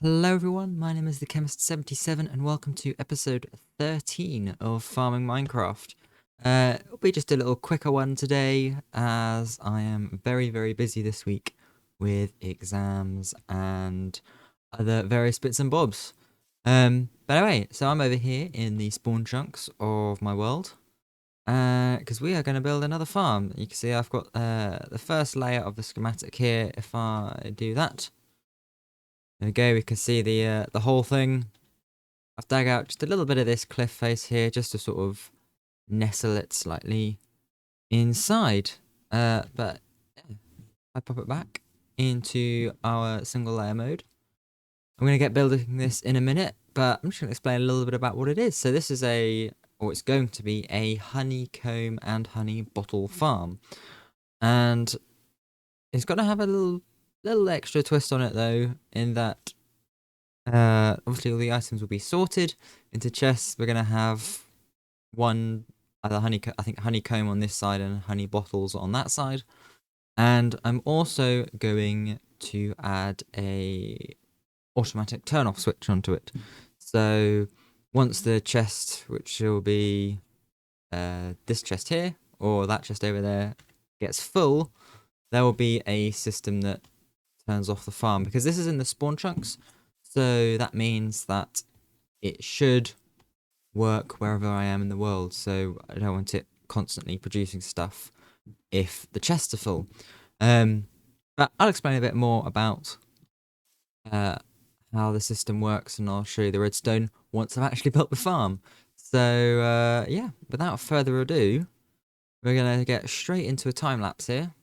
Hello everyone, my name is the Chemist77 and welcome to episode 13 of Farming Minecraft. It'll be just a little quicker one today as I am very busy this week with exams and other various bits and bobs. But anyway, so I'm over here in the spawn chunks of my world because we are going to build another farm. You can see I've got the first layer of the schematic here. If I do that, there we go, we can see the whole thing. I've dug out just a little bit of this cliff face here just to sort of nestle it slightly inside. But yeah, I pop it back into our single layer mode. I'm going to get building this in a minute, but I'm just going to explain a little bit about what it is. So this is or it's going to be a honeycomb and honey bottle farm. And it's got to have a little extra twist on it though, in that obviously all the items will be sorted into chests. We're gonna have one either honeycomb on this side and honey bottles on that side. And I'm also going to add a automatic turn off switch onto it. So once the chest, which will be this chest here or that chest over there, gets full, there will be a system that turns off the farm, because this is in the spawn chunks, so that means that it should work wherever I am in the world. So I don't want it constantly producing stuff if the chests are full. But I'll explain a bit more about how the system works, and I'll show you the redstone once I've actually built the farm. So yeah, without further ado, we're going to get straight into a time lapse here,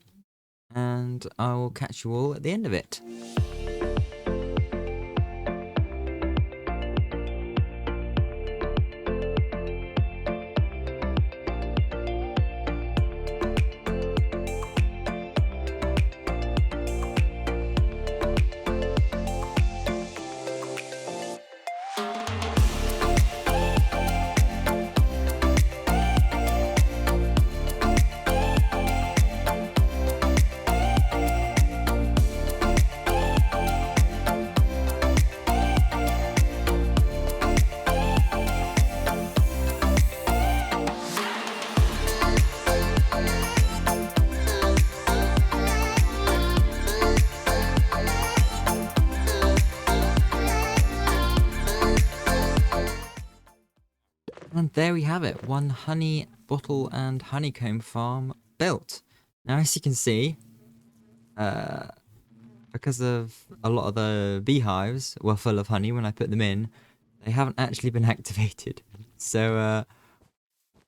and I will catch you all at the end of it. And there we have it, one honey bottle and honeycomb farm built. Now, as you can see, because of a lot of the beehives were full of honey when I put them in, they haven't actually been activated. So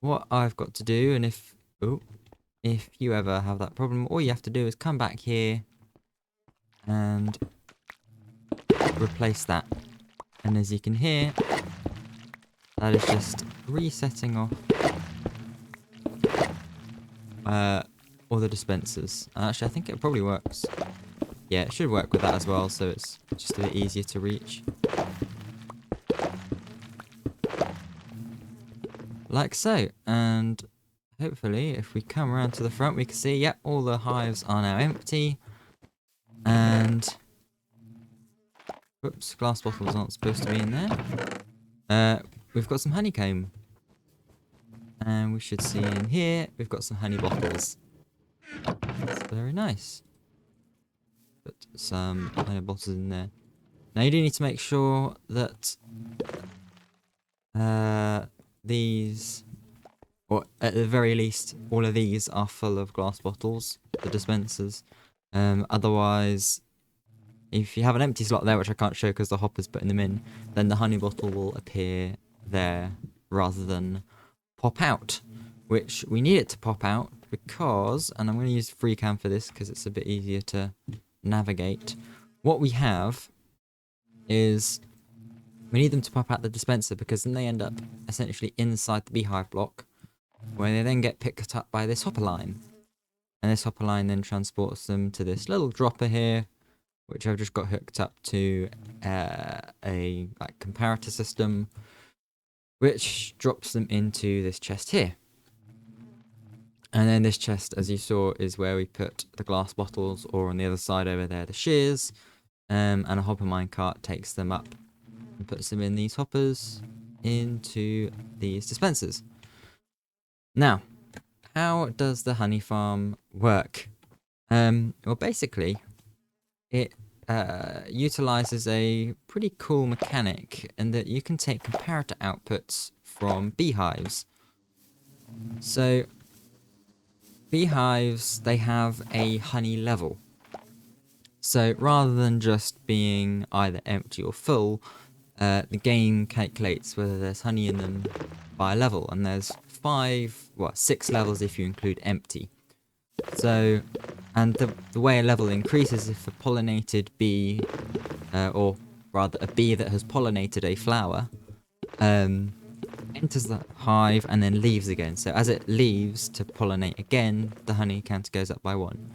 what I've got to do, and if you ever have that problem, all you have to do is come back here and replace that. And as you can hear, that is just resetting off all the dispensers. Actually, I think it probably works. Yeah, it should work with that as well, so it's just a bit easier to reach. Like so. And hopefully, if we come around to the front, we can see, yep, all the hives are now empty. And whoops, glass bottles aren't supposed to be in there. We've got some honeycomb. And we should see in here, we've got some honey bottles. That's very nice. Put some honey bottles in there. Now you do need to make sure that these, or at the very least, all of these are full of glass bottles, the dispensers. Otherwise, if you have an empty slot there, which I can't show because the hopper's putting them in, then the honey bottle will appear there rather than pop out, which we need it to pop out because, and I'm going to use FreeCam for this because it's a bit easier to navigate. What we have is we need them to pop out the dispenser, because then they end up essentially inside the beehive block, where they then get picked up by this hopper line, and this hopper line then transports them to this little dropper here, which I've just got hooked up to a comparator system, which drops them into this chest here. And then this chest, as you saw, is where we put the glass bottles, or on the other side over there, the shears. and a hopper minecart takes them up and puts them in these hoppers into these dispensers. Now, how does the honey farm work? Well, basically, it utilizes a pretty cool mechanic in that you can take comparator outputs from beehives. So, beehives, they have a honey level. So, rather than just being either empty or full, the game calculates whether there's honey in them by level, and there's 6 levels if you include empty. So, and the way a level increases if a pollinated bee, or rather a bee that has pollinated a flower, enters the hive and then leaves again. So as it leaves to pollinate again, the honey count goes up by 1.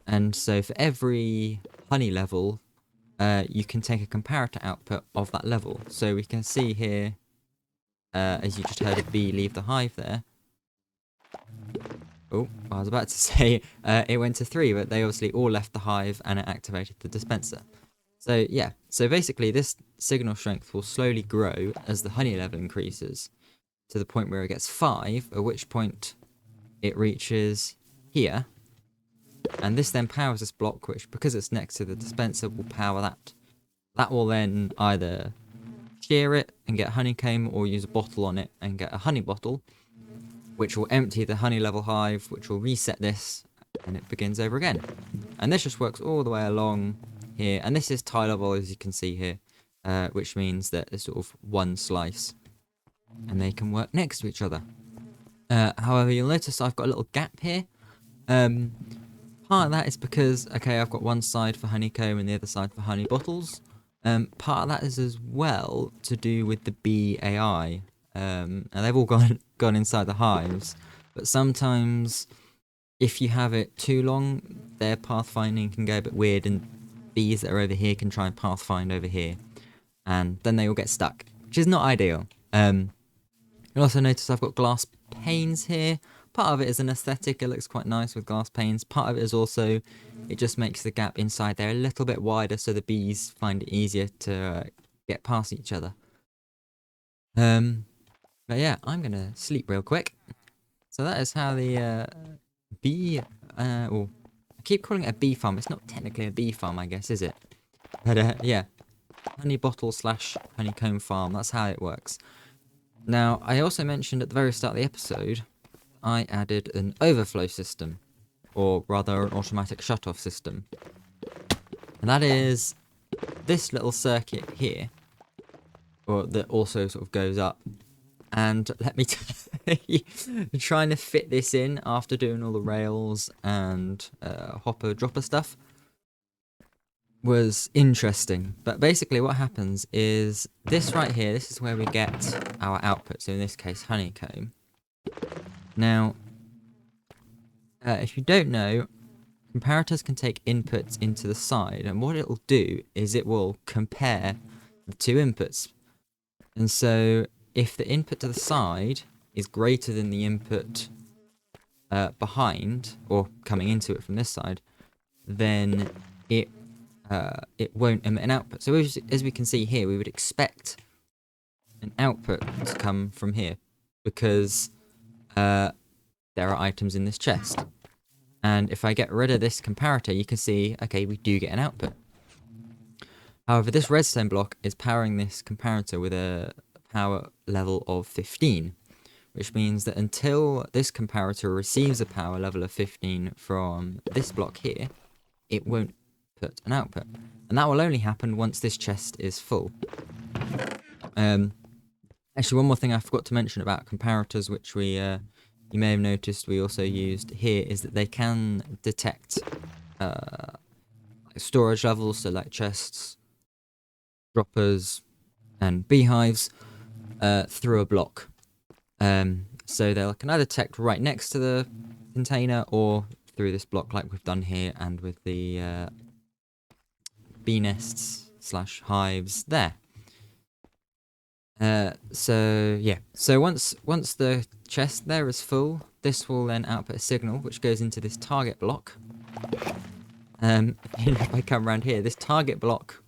And so for every honey level, you can take a comparator output of that level. So we can see here, as you just heard a bee leave the hive there. Oh, I was about to say it went to 3, but they obviously all left the hive and it activated the dispenser. So yeah, so basically this signal strength will slowly grow as the honey level increases to the point where it gets 5, at which point it reaches here. And this then powers this block, which, because it's next to the dispenser, will power that. That will then either shear it and get honeycomb, or use a bottle on it and get a honey bottle, which will empty the honey level hive, which will reset this, and it begins over again. And this just works all the way along here. And this is tie level, as you can see here, which means that there's sort of one slice, and they can work next to each other. However, you'll notice I've got a little gap here. Part of that is because, okay, I've got one side for honeycomb and the other side for honey bottles. Part of that is as well to do with the bee AI. And they've all gone inside the hives, but sometimes if you have it too long, their pathfinding can go a bit weird, and bees that are over here can try and pathfind over here, and then they all get stuck, which is not ideal. You'll also notice I've got glass panes here. Part of it is an aesthetic, it looks quite nice with glass panes. Part of it is also, it just makes the gap inside there a little bit wider so the bees find it easier to get past each other. But yeah, I'm going to sleep real quick. So that is how the bee, well, I keep calling it a bee farm. It's not technically a bee farm, I guess, is it? But yeah, honey bottle / honeycomb farm, that's how it works. Now, I also mentioned at the very start of the episode, I added an overflow system, or rather an automatic shut-off system. And that is this little circuit here, or that also sort of goes up. And let me tell you, trying to fit this in after doing all the rails and hopper dropper stuff was interesting. But basically what happens is this right here, this is where we get our output. So in this case, honeycomb. Now, if you don't know, comparators can take inputs into the side. And what it will do is it will compare the two inputs. And so if the input to the side is greater than the input behind, or coming into it from this side, then it won't emit an output. So as we can see here, we would expect an output to come from here, because there are items in this chest. And if I get rid of this comparator, you can see, okay, we do get an output. However, this redstone block is powering this comparator with a power level of 15, which means that until this comparator receives a power level of 15 from this block here, it won't put an output. And that will only happen once this chest is full. Actually, one more thing I forgot to mention about comparators, which we you may have noticed we also used here, is that they can detect storage levels, so like chests, droppers, and beehives, through a block. So they can either detect right next to the container or through this block like we've done here, and with the bee nests / hives there. So yeah, so once the chest there is full, this will then output a signal which goes into this target block. If I come around here, this target block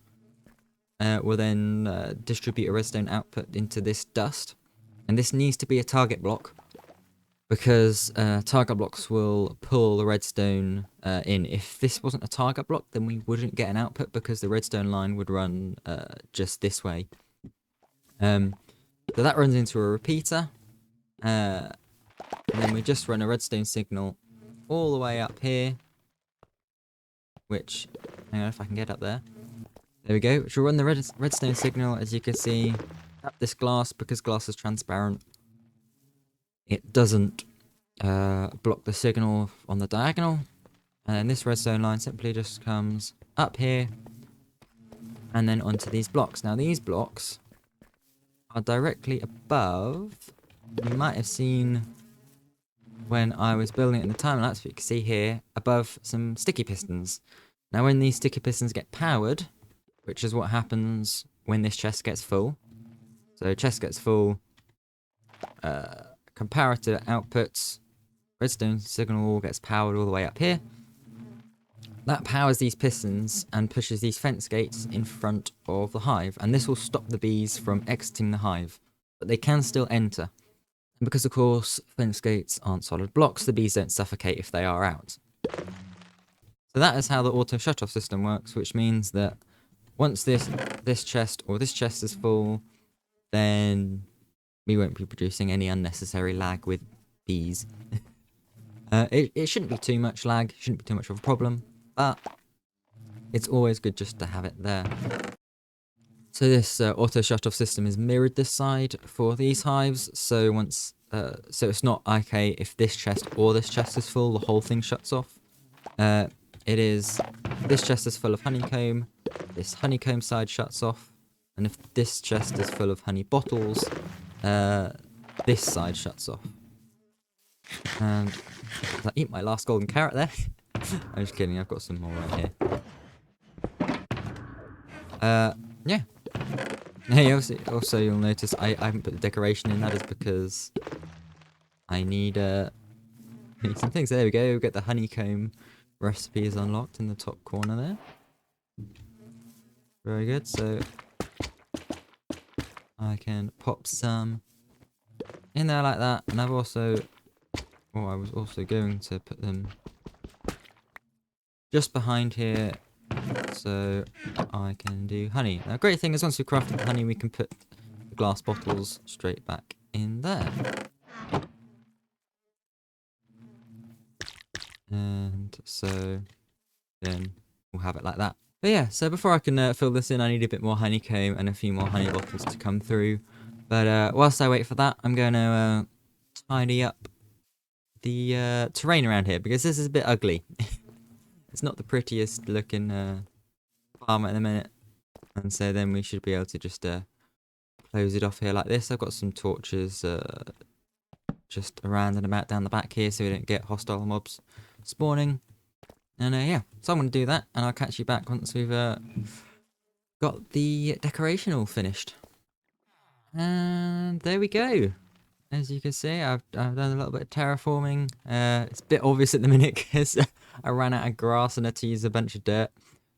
will then distribute a redstone output into this dust. And this needs to be a target block, because target blocks will pull the redstone in. If this wasn't a target block, then we wouldn't get an output, because the redstone line would run just this way. So that runs into a repeater, and then we just run a redstone signal all the way up here, which, hang on if I can get up there. There we go, which will run the redstone signal, as you can see, up this glass, because glass is transparent. It doesn't block the signal on the diagonal, and this redstone line simply just comes up here and then onto these blocks. Now these blocks are directly above, you might have seen when I was building it in the time-lapse, but you can see here above some sticky pistons. Now when these sticky pistons get powered, which is what happens when this chest gets full, so chest gets full, comparator outputs, redstone signal gets powered all the way up here. That powers these pistons and pushes these fence gates in front of the hive, and this will stop the bees from exiting the hive, but they can still enter. And because of course fence gates aren't solid blocks, the bees don't suffocate if they are out. So that is how the auto shut-off system works, which means that once this chest or this chest is full, then we won't be producing any unnecessary lag with bees. It shouldn't be too much lag, shouldn't be too much of a problem, but it's always good just to have it there. So this auto shut-off system is mirrored this side for these hives, so once so it's not okay if this chest or this chest is full, the whole thing shuts off. It is, this chest is full of honeycomb, this honeycomb side shuts off, and if this chest is full of honey bottles, this side shuts off. And did I eat my last golden carrot there? I'm just kidding, I've got some more right here. Yeah. Hey, also you'll notice I haven't put the decoration in. That is because I need some things. There we go, we've got the honeycomb recipe is unlocked in the top corner there. Very good, so I can pop some in there like that, and I've also, I was also going to put them just behind here so I can do honey. Now, great thing is once we've crafted the honey, we can put the glass bottles straight back in there. And so then we'll have it like that. But yeah, so before I can fill this in, I need a bit more honeycomb and a few more honey bottles to come through. But whilst I wait for that, I'm going to tidy up the terrain around here, because this is a bit ugly. It's not the prettiest looking farm at the minute. And so then we should be able to just close it off here like this. I've got some torches just around and about down the back here so we don't get hostile mobs spawning. And yeah, so I'm going to do that, and I'll catch you back once we've got the decoration all finished. And there we go. As you can see, I've done a little bit of terraforming. It's a bit obvious at the minute because I ran out of grass and had to use a bunch of dirt.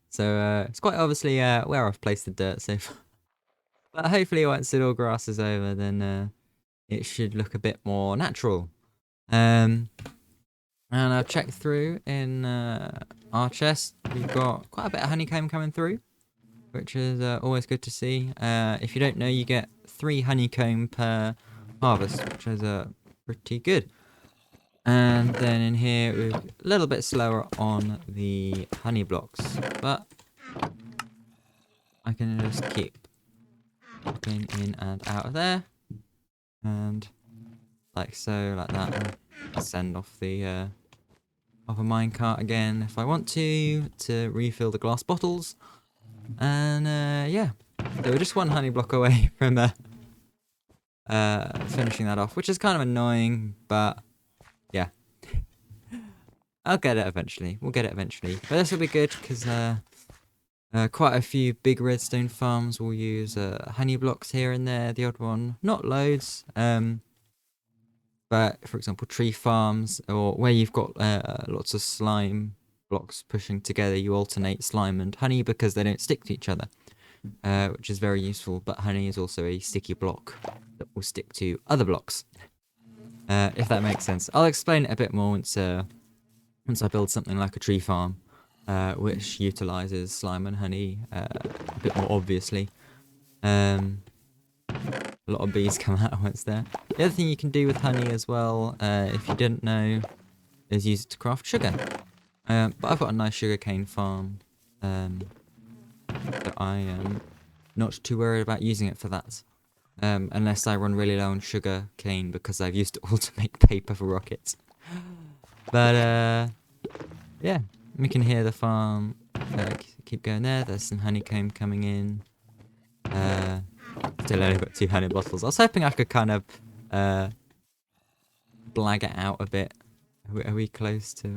So it's quite obviously where I've placed the dirt so far. But hopefully once it all grass is over, then it should look a bit more natural. And I've checked through in our chest. We've got quite a bit of honeycomb coming through, which is always good to see. If you don't know, you get 3 honeycomb per harvest, which is pretty good. And then in here, we're a little bit slower on the honey blocks, but I can just keep popping in and out of there, and like so, like that, and send off the of a minecart again if I want to refill the glass bottles. And yeah, so we're just 1 honey block away from finishing that off, which is kind of annoying, but yeah. I'll get it eventually. We'll get it eventually. But this will be good because quite a few big redstone farms will use honey blocks here and there, the odd one. Not loads. But for example, tree farms, or where you've got lots of slime blocks pushing together, you alternate slime and honey because they don't stick to each other. which is very useful. But honey is also a sticky block that will stick to other blocks, if that makes sense. I'll explain it a bit more once I build something like a tree farm, which utilizes slime and honey a bit more obviously. A lot of bees come out once there. The other thing you can do with honey as well, if you didn't know, is use it to craft sugar. But I've got a nice sugarcane farm, that I am not too worried about using it for that. Unless I run really low on sugar cane because I've used it all to make paper for rockets. But yeah, we can hear the farm. Keep going there. There's some honeycomb coming in. Still only got 2 honey bottles. I was hoping I could kind of blag it out a bit. Are we close to?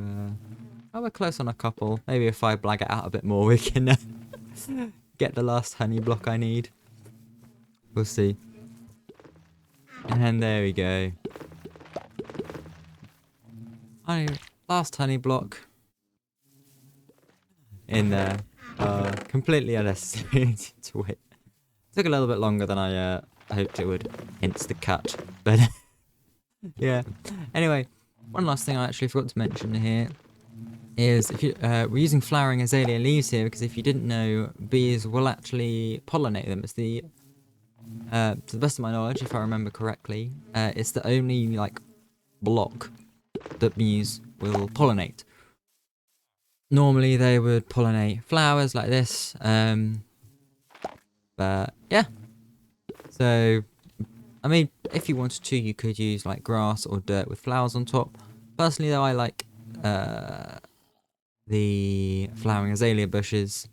Oh, we're close on a couple. Maybe if I blag it out a bit more, we can get the last honey block I need. We'll see. And there we go. Last honey block in there. Completely unnecessary to wait. Took a little bit longer than I hoped it would, hence the cut. But yeah. Anyway, one last thing I actually forgot to mention here is if you we're using flowering azalea leaves here because if you didn't know, bees will actually pollinate them. It's the to the best of my knowledge, if I remember correctly, it's the only like block that bees will pollinate. Normally they would pollinate flowers like this, but yeah. So I mean, if you wanted to, you could use like grass or dirt with flowers on top. Personally though, I like the flowering azalea bushes,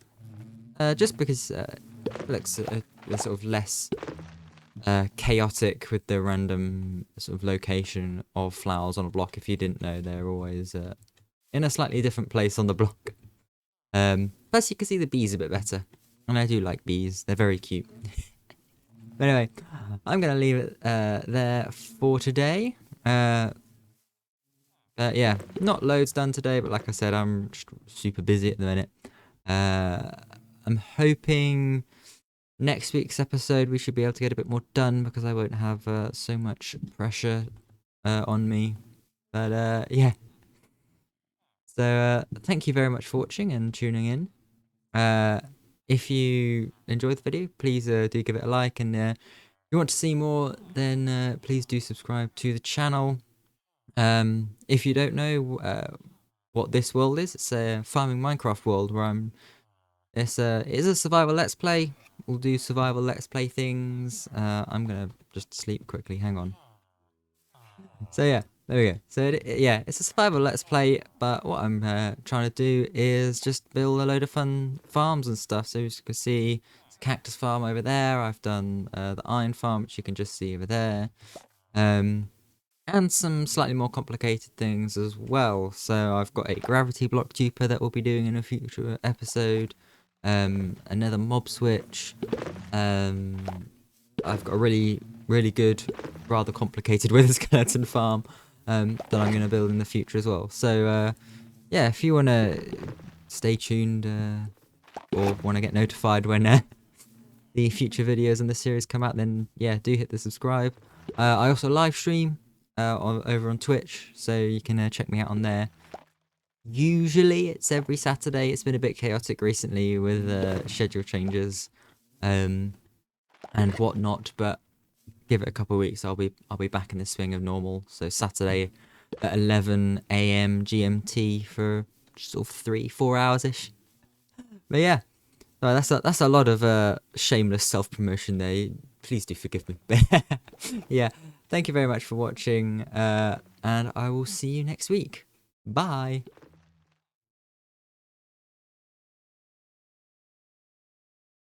just because it looks sort of less chaotic with the random sort of location of flowers on a block. If you didn't know, they're always in a slightly different place on the block. Plus you can see the bees a bit better, and I do like bees, they're very cute. But anyway, I'm gonna leave it there for today. Yeah, not loads done today, but like I said, I'm just super busy at the minute. I'm hoping next week's episode we should be able to get a bit more done because I won't have so much pressure on me. But yeah. So thank you very much for watching and tuning in. If you enjoyed the video, please do give it a like, and if you want to see more, then please do subscribe to the channel. If you don't know what this world is, it's a farming Minecraft world where it is a survival let's play. We'll do survival let's play things. I'm gonna just sleep quickly, hang on. So yeah, there we go. So yeah, it's a survival let's play, but what I'm trying to do is just build a load of fun farms and stuff. So as you can see, it's a cactus farm over there. I've done the iron farm, which you can just see over there. And some slightly more complicated things as well. So I've got a gravity block duper that we'll be doing in a future episode. Another mob switch. I've got a really good, rather complicated wither skeleton farm that I'm going to build in the future as well. So yeah, if you want to stay tuned or want to get notified when the future videos in the series come out, then yeah, do hit the subscribe. I also live stream over on Twitch, so you can check me out on there. Usually it's every Saturday. It's been a bit chaotic recently with schedule changes and whatnot, but give it a couple of weeks, I'll be back in the swing of normal. So Saturday at 11 AM GMT for sort of 3-4 hours ish. But yeah, that's a lot of shameless self-promotion there. Please do forgive me. Yeah, thank you very much for watching, and I will see you next week. Bye.